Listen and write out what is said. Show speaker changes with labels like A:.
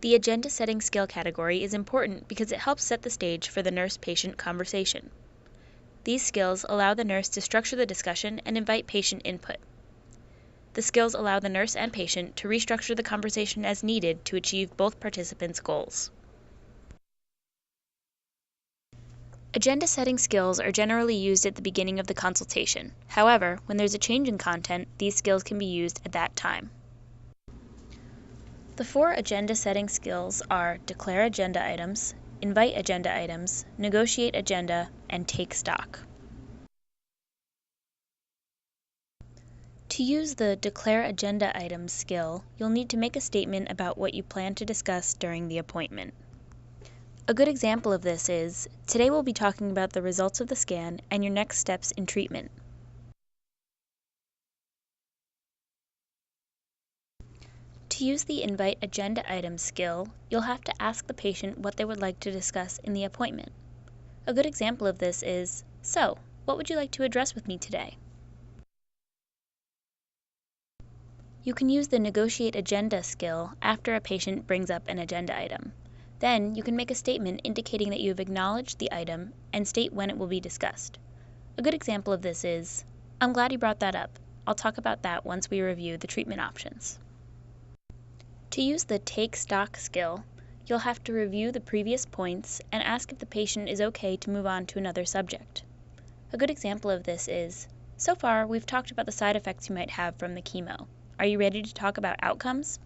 A: The agenda setting skill category is important because it helps set the stage for the nurse-patient conversation. These skills allow the nurse to structure the discussion and invite patient input. The skills allow the nurse and patient to restructure the conversation as needed to achieve both participants' goals. Agenda setting skills are generally used at the beginning of the consultation. However, when there's a change in content, these skills can be used at that time. The 4 agenda setting skills are declare agenda items, invite agenda items, negotiate agenda, and take stock. To use the declare agenda items skill, you'll need to make a statement about what you plan to discuss during the appointment. A good example of this is, today we'll be talking about the results of the scan and your next steps in treatment. To use the invite agenda items skill, you'll have to ask the patient what they would like to discuss in the appointment. A good example of this is, so, what would you like to address with me today? You can use the negotiate agenda skill after a patient brings up an agenda item. Then you can make a statement indicating that you have acknowledged the item and state when it will be discussed. A good example of this is, I'm glad you brought that up. I'll talk about that once we review the treatment options. To use the take stock skill, you'll have to review the previous points and ask if the patient is okay to move on to another subject. A good example of this is, so far we've talked about the side effects you might have from the chemo. Are you ready to talk about outcomes?